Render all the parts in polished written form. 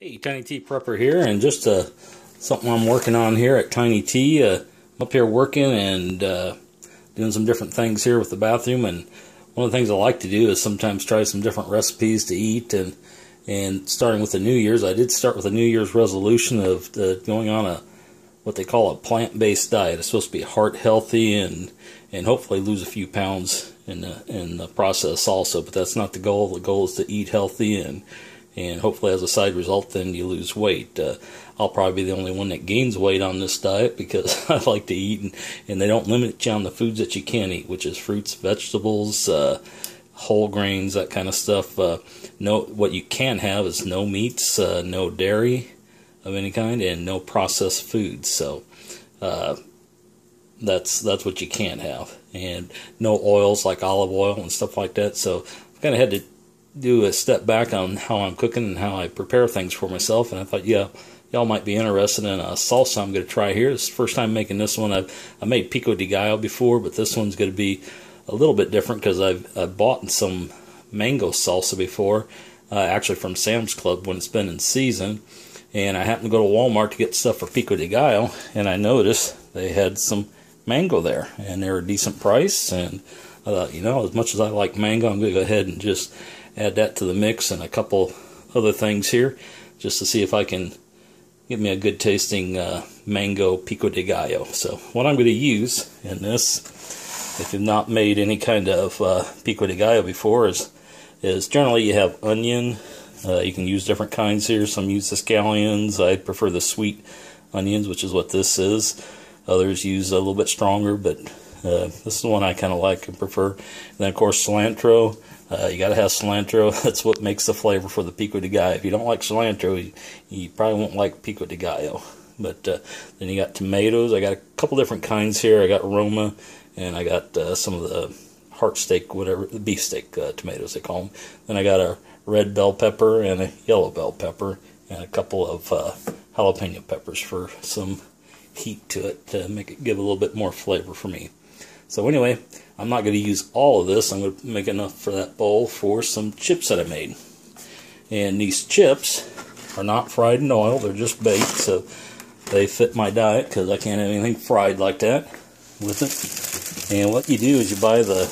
Hey, Tiny Tea Prepper here, and just something I'm working on here at Tiny Tea. I'm up here working and doing some different things here with the bathroom, and one of the things I like to do is sometimes try some different recipes to eat, and starting with the New Year's, I did start with a New Year's resolution of going on what they call a plant-based diet. It's supposed to be heart healthy and hopefully lose a few pounds in the process also, but that's not the goal. The goal is to eat healthy and hopefully as a side result then you lose weight. I'll probably be the only one that gains weight on this diet because I like to eat, and they don't limit you on the foods that you can eat, which is fruits, vegetables, whole grains, that kind of stuff. What you can have is no meats, no dairy of any kind, and no processed foods. So that's what you can have, and no oils like olive oil and stuff like that. So I've kind of had to do a step back on how I'm cooking and how I prepare things for myself, and I thought, yeah, y'all might be interested in a salsa I'm going to try here. It's the first time making this one. I made Pico de Gallo before, but this one's going to be a little bit different because I've bought some mango salsa before, actually from Sam's Club when it's been in season, and I happened to go to Walmart to get stuff for Pico de Gallo, and I noticed they had some mango there, and they were a decent price, and I thought, as much as I like mango, I'm going to go ahead and just add that to the mix and a couple other things here just to see if I can get me a good tasting mango Pico de Gallo. So what I'm going to use in this, if you've not made any kind of Pico de Gallo before, is generally you have onion. You can use different kinds here. Some use the scallions. I prefer the sweet onions, which is what this is. Others use a little bit stronger, but this is the one I kind of like and prefer. And then of course cilantro. You got to have cilantro. That's what makes the flavor for the Pico de Gallo. If you don't like cilantro, you probably won't like Pico de Gallo. But then you got tomatoes. I got a couple different kinds here. I got Roma, and I got some of the heart steak, whatever, the beef steak tomatoes they call them. Then I got a red bell pepper and a yellow bell pepper, and a couple of jalapeno peppers for some heat to it to make it give a little bit more flavor for me. So anyway, I'm not going to use all of this. I'm going to make enough for that bowl for some chips that I made. And these chips are not fried in oil. They're just baked, so they fit my diet because I can't have anything fried like that with it. And what you do is you buy the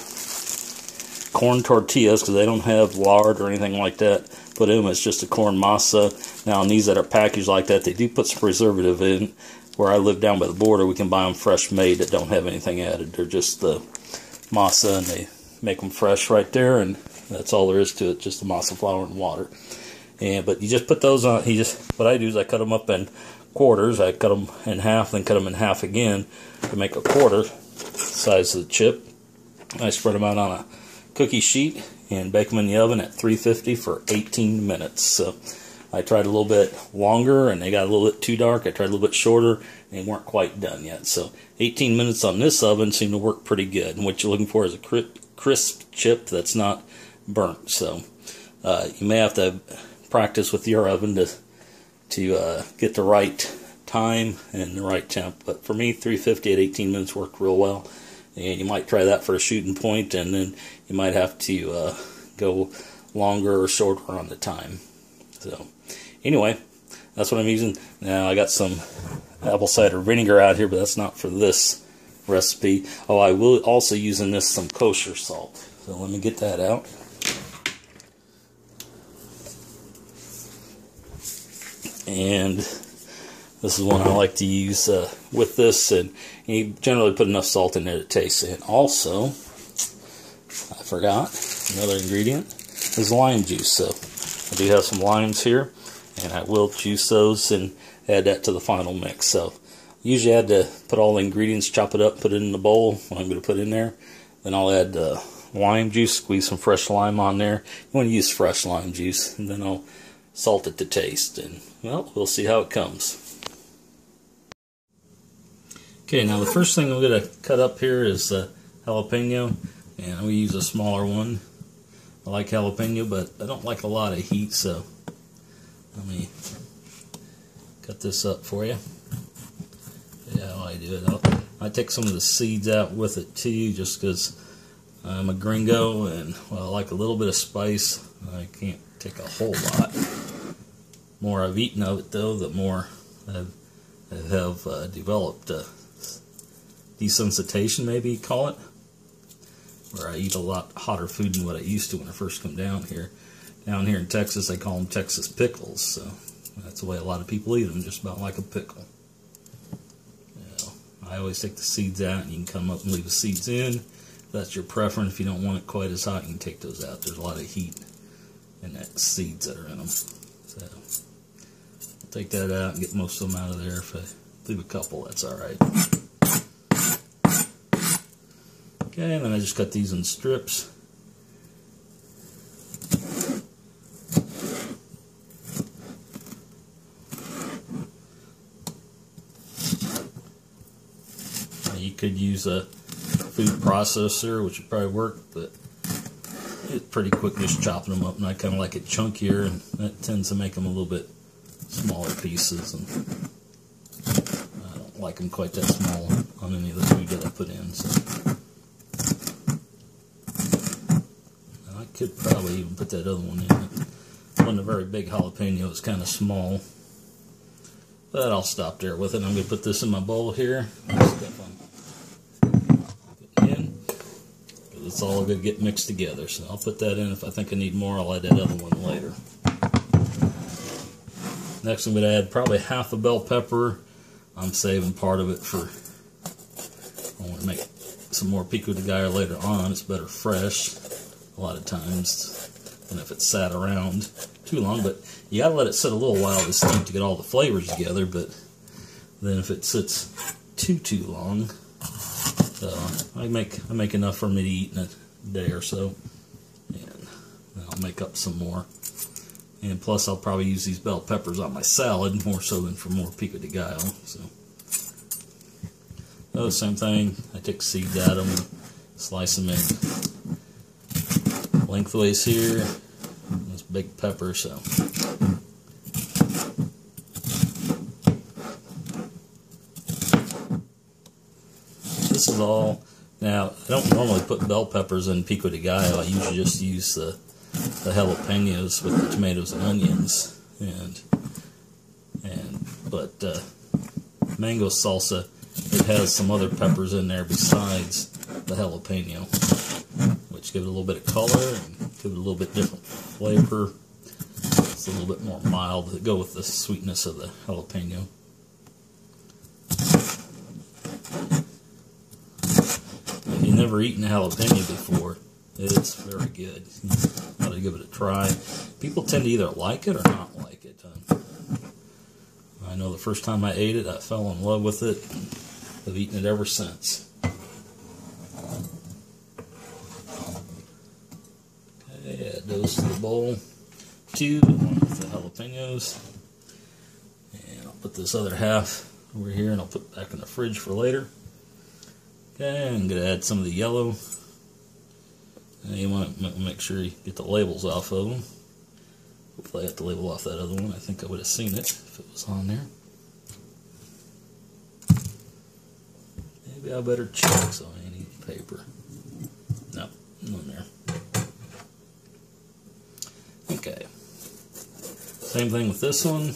corn tortillas because they don't have lard or anything like that put in them. It's just a corn masa. Now, on these that are packaged like that, they do put some preservative in. Where I live down by the border, we can buy them fresh made that don't have anything added. They're just the masa, and they make them fresh right there, and that's all there is to it, just the masa flour and water. But you just put those on. What I do is I cut them up in quarters. I cut them in half, then cut them in half again to make a quarter size of the chip. I spread them out on a cookie sheet and bake them in the oven at 350 for 18 minutes. So I tried a little bit longer, and they got a little bit too dark. I tried a little bit shorter, and they weren't quite done yet. So 18 minutes on this oven seemed to work pretty good. And what you're looking for is a crisp chip that's not burnt. So you may have to practice with your oven to get the right time and the right temp. But for me, 350 at 18 minutes worked real well. And you might try that for a shooting point, and then you might have to go longer or shorter on the time. So anyway, that's what I'm using. Now I got some apple cider vinegar out here, but that's not for this recipe. Oh, I will also use in this some kosher salt. So let me get that out. And this is one I like to use with this, and you generally put enough salt in there to taste. And also, I forgot, another ingredient is lime juice. So I do have some limes here, and I will juice those and add that to the final mix. So usually I had to put all the ingredients, chop it up, put it in the bowl, what I'm going to put in there. Then I'll add lime juice, squeeze some fresh lime on there. You want to use fresh lime juice, and then I'll salt it to taste. And, well, we'll see how it comes. Okay, now the first thing I'm going to cut up here is jalapeno, and we use a smaller one. I like jalapeno, but I don't like a lot of heat, so let me cut this up for you. Yeah, how I do it. I take some of the seeds out with it too, just because I'm a gringo, and well, I like a little bit of spice. I can't take a whole lot. more I've eaten of it, though, the more I have developed desensitization, maybe you call it, where I eat a lot hotter food than what I used to when I first come down here. Down here in Texas, they call them Texas pickles, so that's the way a lot of people eat them, just about like a pickle. You know, I always take the seeds out, and you can come up and leave the seeds in. If that's your preference. If you don't want it quite as hot, you can take those out. There's a lot of heat in that seeds that are in them. So I'll take that out and get most of them out of there. If I leave a couple, that's alright. Okay, and then I just cut these in strips. You could use a food processor, which would probably work, but it's pretty quick just chopping them up, and I kind of like it chunkier, and that tends to make them a little bit smaller pieces, and I don't like them quite that small on any of the food that I put in. So I could probably even put that other one in. It wasn't a very big jalapeno, it's kind of small, but I'll stop there with it. I'm going to put this in my bowl here. It's all going to get mixed together, so I'll put that in. If I think I need more, I'll add that other one later. Next, I'm going to add probably half a bell pepper. I'm saving part of it for, I want to make some more pico de gallo later on. It's better fresh a lot of times than if it's sat around too long, but you got to let it sit a little while to steep to get all the flavors together. But then if it sits too long, so I make enough for me to eat in a day or so, and I'll make up some more. And plus, I'll probably use these bell peppers on my salad more so than for more pico de gallo. So, oh, same thing. I take seeds out of them, slice them in lengthways here. This big pepper, so. This is all. Now, I don't normally put bell peppers in pico de gallo. I usually just use the jalapenos with the tomatoes and onions, but mango salsa, it has some other peppers in there besides the jalapeno, which give it a little bit of color and give it a little bit different flavor. It's a little bit more mild to go with the sweetness of the jalapeno. If you've never eaten a jalapeno before, it's very good. You ought to give it a try. People tend to either like it or not like it. I know the first time I ate it, I fell in love with it. I've eaten it ever since. Okay, add those to the bowl. Two, one with the jalapenos. And I'll put this other half over here, and I'll put it back in the fridge for later. Okay, I'm going to add some of the yellow. And you want to make sure you get the labels off of them. Hopefully I got the label off that other one. I think I would have seen it if it was on there. Maybe I better check, so I need paper. Nope, none there. Okay. Same thing with this one.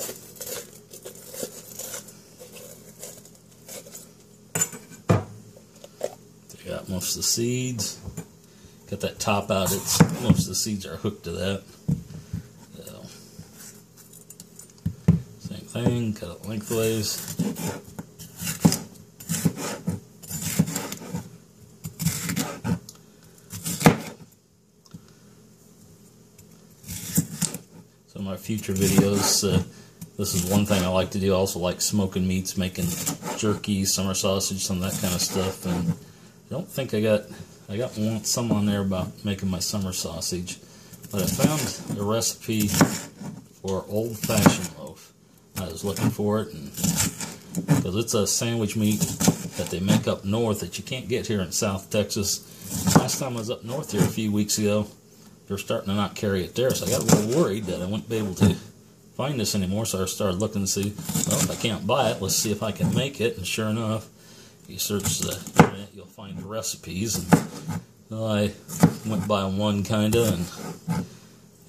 Take out most of the seeds. Got that top out. Most of the seeds are hooked to that. So, same thing. Cut it lengthways. So in my future videos, this is one thing I like to do. I also like smoking meats, making jerky, summer sausage, some of that kind of stuff. And I don't think I got some on there about making my summer sausage, but I found a recipe for old-fashioned loaf. I was looking for it, and because it's a sandwich meat that they make up north that you can't get here in South Texas. Last time I was up north here a few weeks ago, they're starting to not carry it there, so I got a little worried that I wouldn't be able to find this anymore. So I started looking to see, well, if I can't buy it, let's see if I can make it. And sure enough, you search the internet, you'll find the recipes. And well, I went by one kinda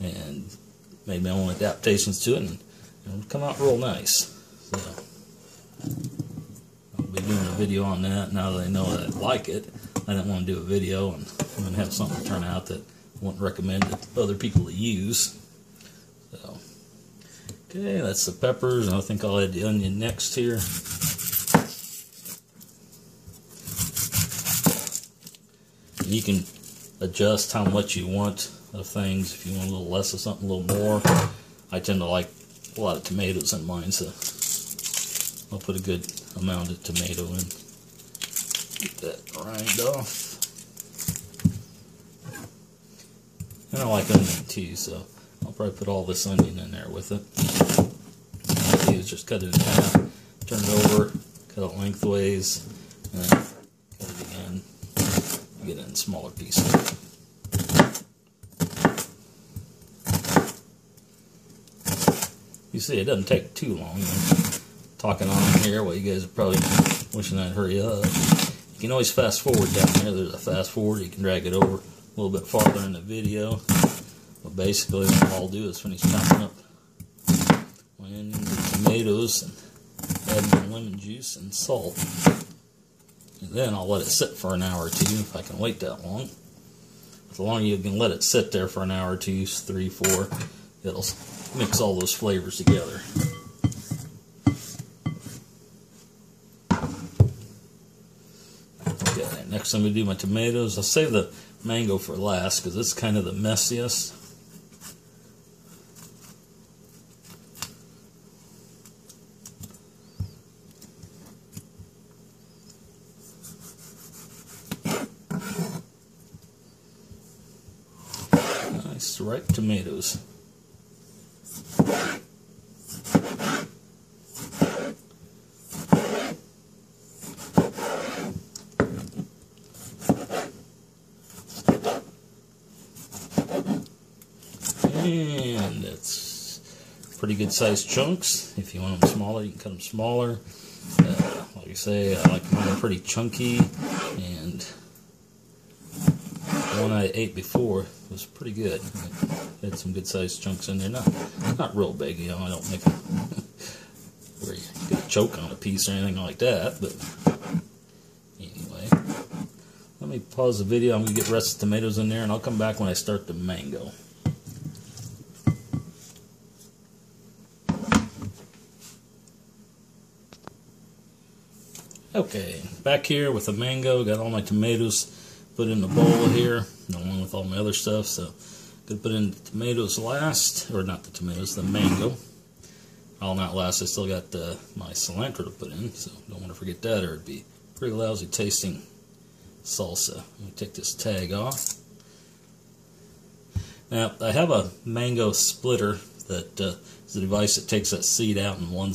and made my own adaptations to it, and It'll come out real nice. So I'll be doing a video on that now that I know that I like it. I didn't want to do a video and then have something turn out that I wouldn't recommend to other people to use. So, okay, that's the peppers, and I think I'll add the onion next here. And you can adjust how much you want of things. If you want a little less of something, a little more. I tend to like a lot of tomatoes in mine, so I'll put a good amount of tomato in. Get that rind off. And I like onion too, so I'll probably put all this onion in there with it. All I do is just cut it in half, turn it over, cut it lengthways, and then cut it again, get it in smaller pieces. You see, it doesn't take too long. I'm talking on here while you guys are probably wishing I'd hurry up. You can always fast forward down there. There's a fast forward. You can drag it over a little bit farther in the video. But basically, what I'll do is finish chopping up my onions and tomatoes and add my lemon juice and salt. And then I'll let it sit for an hour or two if I can wait that long. The longer you can let it sit there for an hour or two, 3, 4, it'll mix all those flavors together. Okay, next I'm going to do my tomatoes. I'll save the mango for last because it's kind of the messiest. Nice ripe tomatoes. And that's pretty good sized chunks. If you want them smaller, you can cut them smaller. Like I say, I like mine pretty chunky, and the one I ate before was pretty good. It had some good sized chunks in there. Not real big, you know. I don't make it where you get a choke on a piece or anything like that. But anyway, let me pause the video. I'm gonna get the rest of the tomatoes in there, and I'll come back when I start the mango. Okay, back here with the mango, got all my tomatoes put in the bowl here, along with all my other stuff, so I'm going to put in the tomatoes last, or not the tomatoes, the mango. All not last, I still got my cilantro to put in, so don't want to forget that, or it'd be pretty lousy tasting salsa. Let me take this tag off. Now, I have a mango splitter that is a device that takes that seed out in one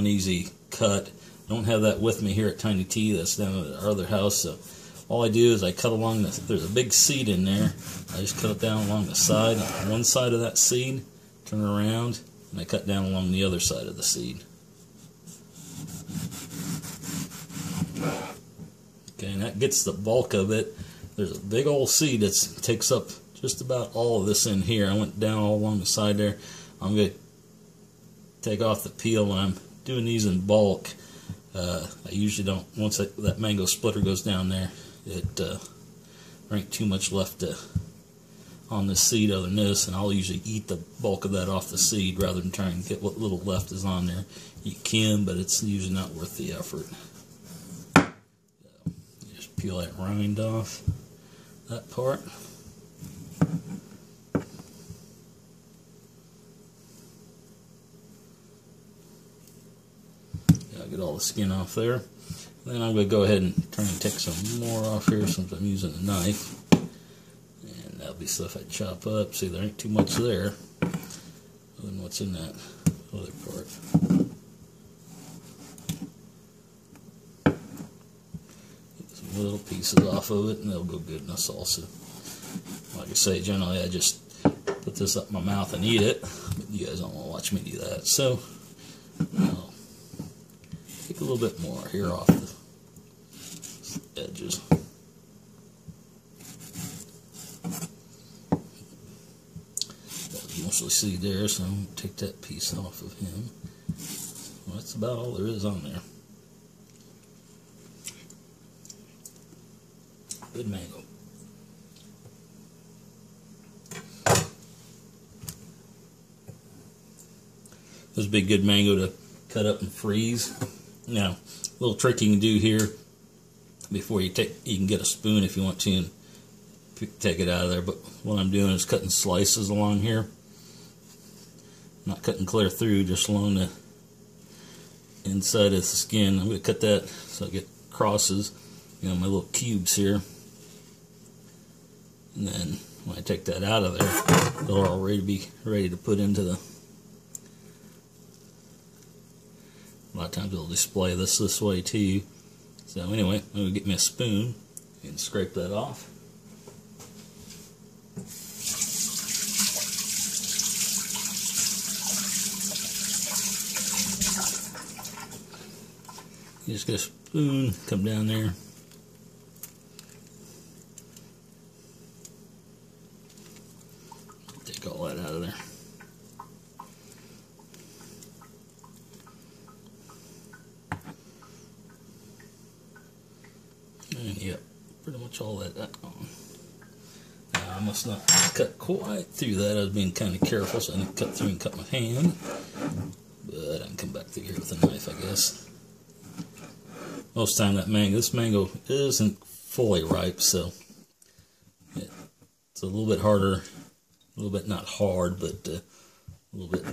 easy cut. I don't have that with me here at Tiny T. That's down at our other house. So all I do is I cut along there's a big seed in there. I just cut it down along the side, on one side of that seed, turn it around, and I cut down along the other side of the seed. Okay, and that gets the bulk of it. There's a big old seed that takes up just about all of this in here. I went down all along the side there. I'm going to take off the peel when I'm doing these in bulk. I usually don't, once that mango splitter goes down there, there ain't too much left on this seed other than this, and I'll usually eat the bulk of that off the seed rather than trying to get what little left is on there. You can, but it's usually not worth the effort. You just peel that rind off, that part. Get all the skin off there. Then I'm going to go ahead and try and take some more off here since I'm using a knife. And that'll be stuff I chop up. See, there ain't too much there other than what's in that other part. Get some little pieces off of it, and they'll go good in the salsa. Like I say, generally I just put this up my mouth and eat it, but you guys don't want to watch me do that. So I'll take a little bit more here off the edges. mostly seed there, so I'm going to take that piece off of him. Well, that's about all there is on there. Good mango. This would be a good mango to cut up and freeze. Now, a little trick you can do here before you can get a spoon if you want to and take it out of there. But what I'm doing is cutting slices along here. Not cutting clear through, just along the inside of the skin. I'm going to cut that so I get crosses, my little cubes here. And then when I take that out of there, they'll already be ready to put into the... A lot of times it'll display this way too. So anyway, I'm going to get me a spoon and scrape that off. You just get a spoon, come down there. Take all that out of there. And yep, pretty much all that on. Now I must not cut quite through that. I was being kind of careful, so I didn't cut through and cut my hand. But I can come back through here with a knife, I guess. Most of the time this mango isn't fully ripe, so it's a little bit harder, a little bit not hard, but a little bit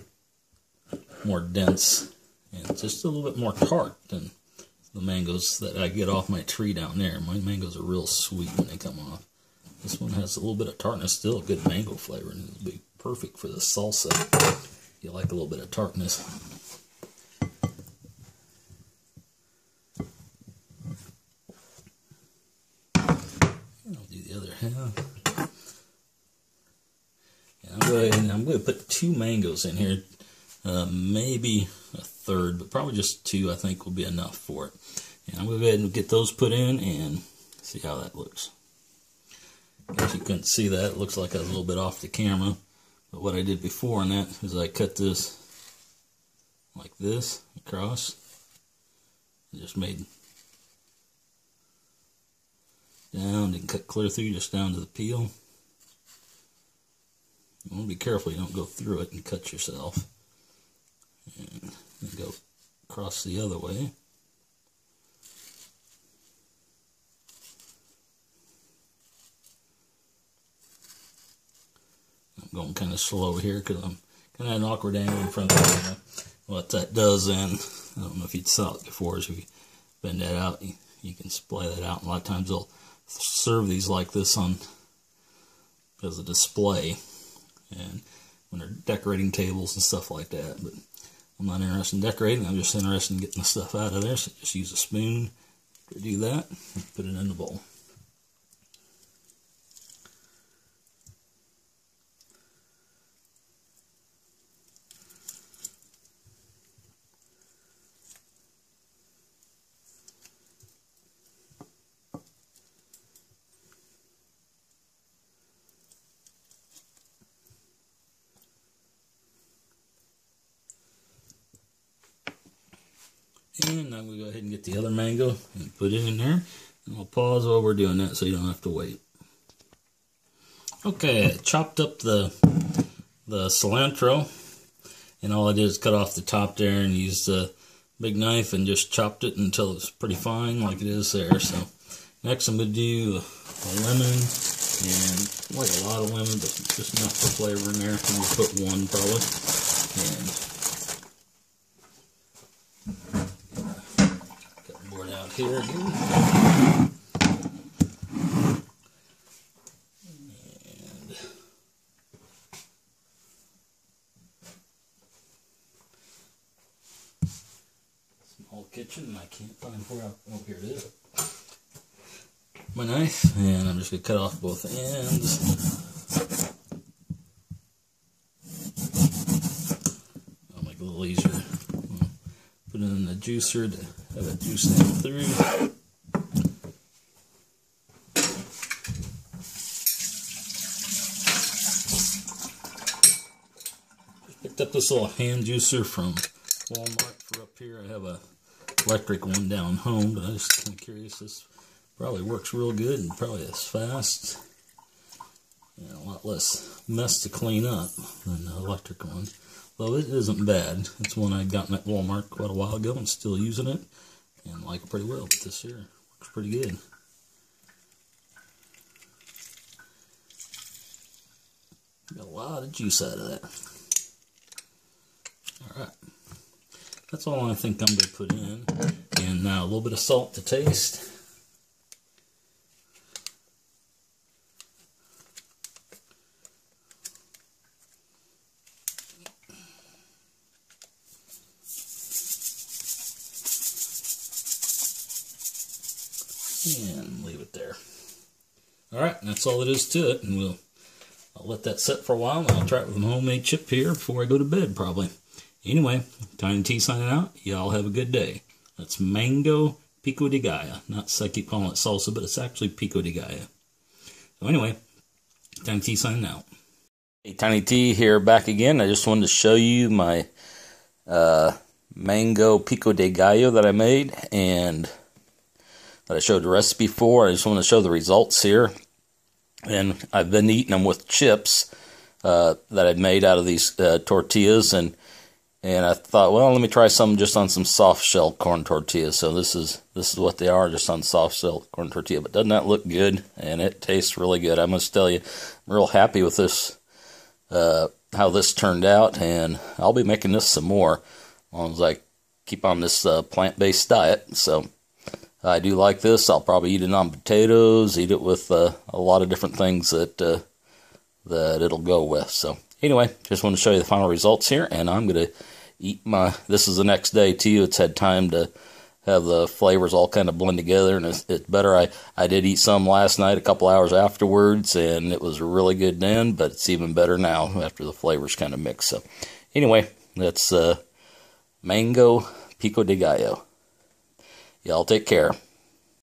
more dense and just a little bit more tart than the mangoes that I get off my tree down there. My mangoes are real sweet when they come off. This one has a little bit of tartness, still a good mango flavor, and it'll be perfect for the salsa. You like a little bit of tartness. I'll do the other half. And I'm going to put 2 mangoes in here, maybe a third, but probably just 2 I think will be enough for it. And I'm going to go ahead and get those put in and see how that looks. If you couldn't see that, it looks like I was a little bit off the camera. But what I did before on that is I cut this like this across. I just made down and cut clear through just down to the peel. You want to be careful you don't go through it and cut yourself. And then go across the other way. I'm going kind of slow here because I'm kind of at an awkward angle in front of the camera. What that does then, I don't know if you saw it before, is if you bend that out, you can splay that out. And a lot of times they'll serve these like this on as a display, and when they're decorating tables and stuff like that. But I'm not interested in decorating, I'm just interested in getting the stuff out of there, so just use a spoon to do that and put it in the bowl. And I'm going to go ahead and get the other mango and put it in there. And I'll pause while we're doing that so you don't have to wait. Okay, I chopped up the cilantro. And all I did is cut off the top there and used a big knife and just chopped it until it's pretty fine like it is there. So next I'm going to do a lemon, and like a lot of lemon, but just enough for flavor in there. I'm going to put 1 probably. And out here again. And small kitchen, I can't find where oh, here it is. My knife, and I'm just going to cut off both ends. I'll make it a little easier. Put it in the juicer to have it juice down through. got this little hand juicer from Walmart for up here. I have a electric one down home, but I was just kind of curious. This probably works real good and probably is fast. And a lot less mess to clean up than the electric one. Though it isn't bad. It's one I'd gotten at Walmart quite a while ago and still using it. And like it pretty well. But this here works pretty good. Got a lot of juice out of that. Alright. That's all I think I'm going to put in. And now a little bit of salt to taste. And leave it there. Alright, that's all it is to it. And I'll let that set for a while, and I'll try it with my homemade chip here before I go to bed, probably. Anyway, Tiny T signing out. Y'all have a good day. That's Mango Pico de Gallo. Not, I keep calling it salsa, but it's actually Pico de Gallo. So anyway, Tiny T signing out. Hey, Tiny T here, back again. I just wanted to show you my Mango Pico de Gallo that I made, and that I showed the recipe for. I just want to show the results here. And I've been eating them with chips that I'd made out of these tortillas, and I thought, well, let me try some just on some soft shell corn tortillas. So this is what they are, just on soft shell corn tortilla. But doesn't that look good? And it tastes really good. I must tell you, I'm real happy with this, how this turned out, and I'll be making this some more as long as I keep on this plant-based diet. So I do like this. I'll probably eat it on potatoes, eat it with a lot of different things that it'll go with. So anyway, just want to show you the final results here, and I'm going to eat this is the next day too. It's had time to have the flavors all kind of blend together, and it's better. I did eat some last night, a couple hours afterwards, and it was really good then, but it's even better now after the flavors kind of mix. So anyway, that's Mango Pico de Gallo. Y'all take care.